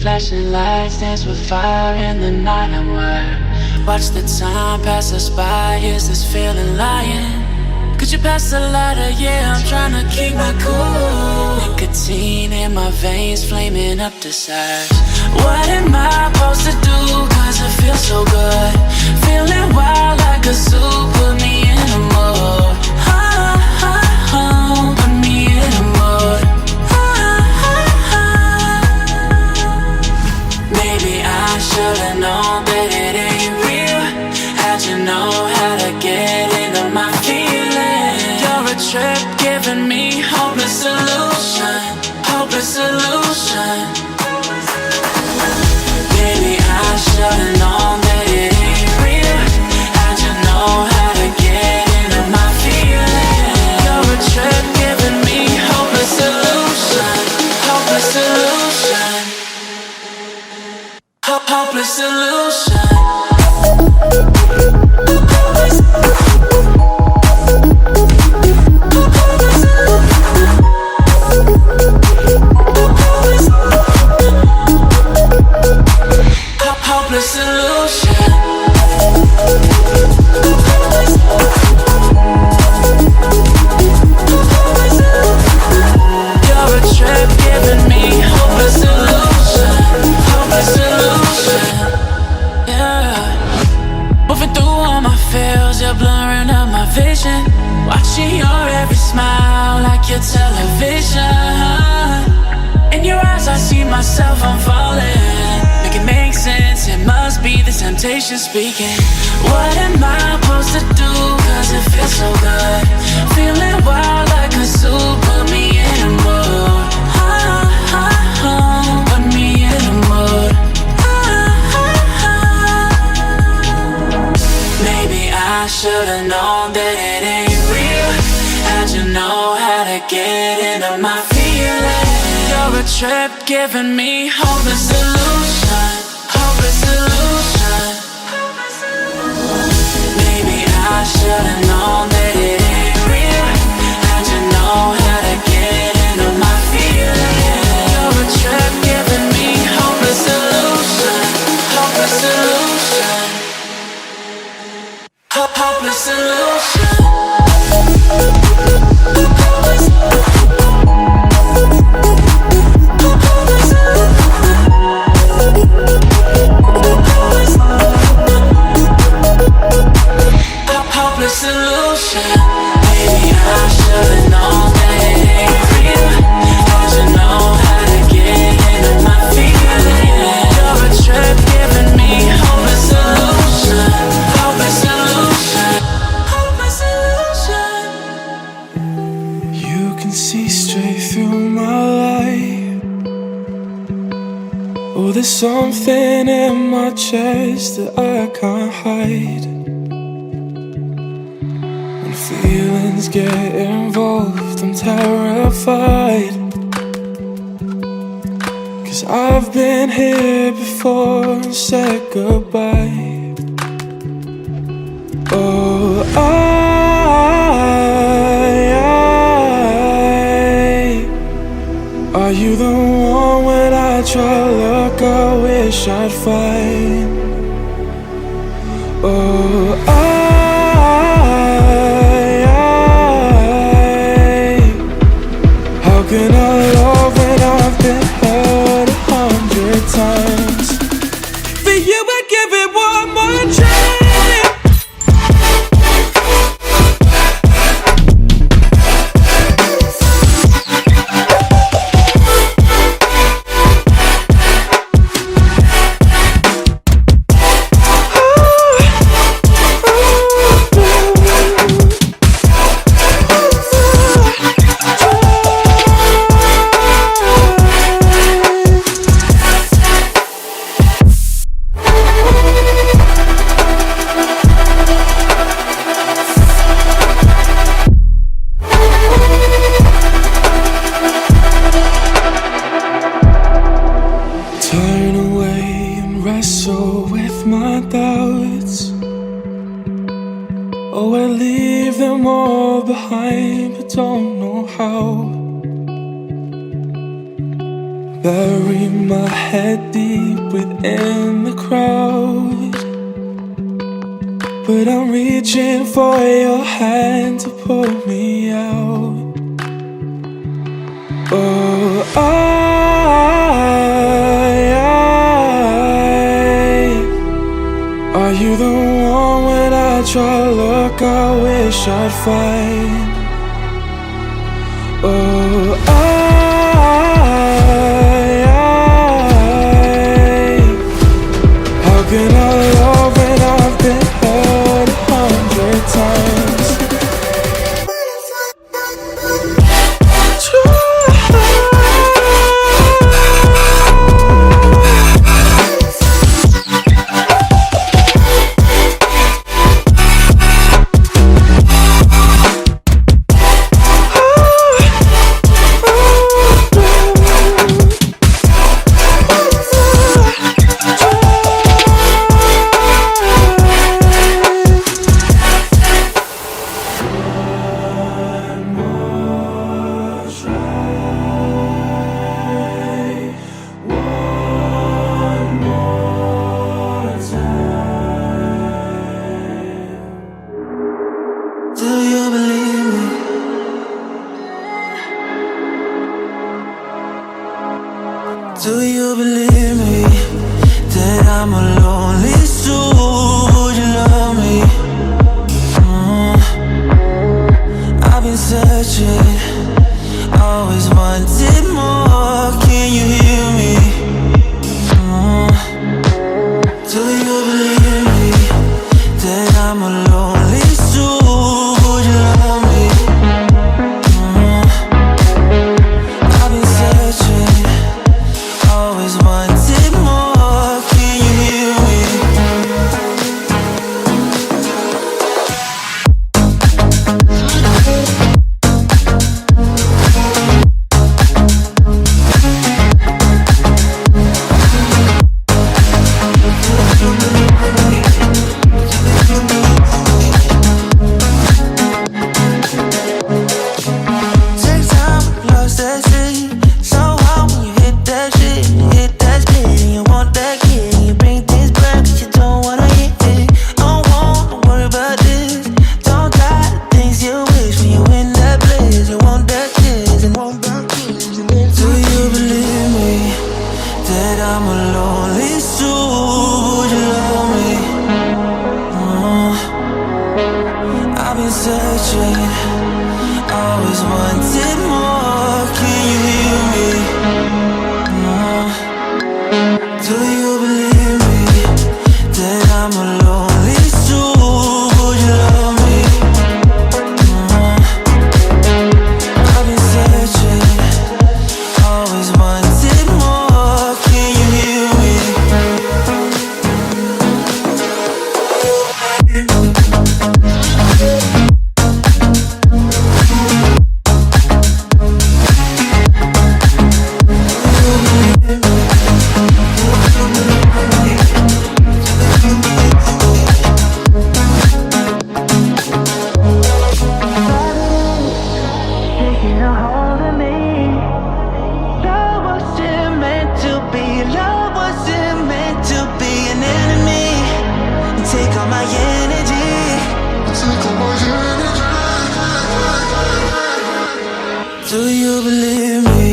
Flashing lights dance with fire in the night and wide. Watch the time pass us by, is this feeling lying? Could you pass the lighter? Yeah, I'm trying to keep my cool. Nicotine in my veins, flaming up the sides. What am I supposed to do? Cause it feels so good. Feeling wild like a zoo, put me in a mood. Put me in a mood. Maybe I should've known that it ain't real. How'd you know how to get into my feelings? You're a trip giving me hopeless solution. Hopeless solution. Maybe I should've known that it ain't real. How'd you know how to get into my feelings? You're a trip giving me hopeless solution. Hopeless solution. Hopeless solution. Hopeless solution. You're a trip giving me hopeless solution. Hopeless solution. Yeah. Moving through all my feels, you're blurring out my vision. Watching your every smile like your television. In your eyes I see myself, I'm falling. Make it make sense, it must be the temptation speaking. What am I supposed to do? Cause it feels so good. Feeling wild like a zoo, put me in a mood. Put me in a mood. Maybe I should've known that it ain't real. How'd you know how to get into my feelings? You're a trip giving me hopeless solution. Hopeless solution. Maybe I should've known that it ain't real. How'd you know how to get into my feelings? You're a trip giving me hopeless solution. Hopeless solution. Hopeless solution. Hopeless solution. Maybe I should've known that it ain't real. How'd you know how to get into my feelings? You're a trip giving me hopeless solution. Hopeless solution. Hopeless solution. You can see straight through my life. Oh, there's something in my chest that I can't hide. When feelings get involved, I'm terrified. Cause I've been here before and said goodbye. Oh, are you the one when I try to look, I wish I'd find? Oh, how can I love when I've been hurt 100 times? For you I'd give it one more try. Oh, I leave them all behind, but don't know how. bury my head deep within the crowd, but I'm reaching for your hand to pull me out. Oh, are you the one when I try to look, I wish I'd find? Oh, how can I love when I've been hurt 100 times? Do you believe me? Do you believe me? That I'm a lonely soul, would you love me? I've been searching, always wanted more, can you hear me? Do you believe me? That I'm a lonely soul, would you love me? I've been searching, always wanted more, can you hear me? Take time, lost that shit. So hard when you hit that shit. Hit that split and you want that kid. You bring things back 'cause you don't wanna hit it. Don't wanna worry about this. Don't die the things you wish when you in that bliss. You want that kiss and want that kiss. Do you believe me? That I'm a lonely soul, would you love me? I've been searching, always wanted more, can you hear me? Do you believe me? That I'm a lonely soul, would you love me? I've been searching, always wanted more, can you hear me? Taking a hold of me. Love wasn't meant to be. Love wasn't meant to be an enemy. Take all my energy. Do you believe me?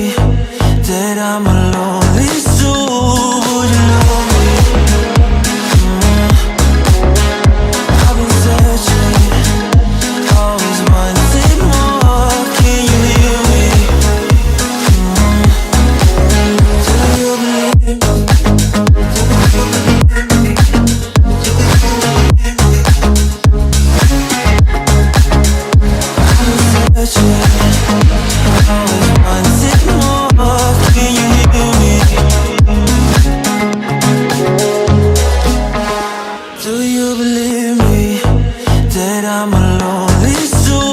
That I'm a lonely soul, would you love me? I've been searching, always wanted more, can you hear me? Do you believe me? I've been searching, always wanted more, can you hear me? Do you believe me? That I'm a lonely soul.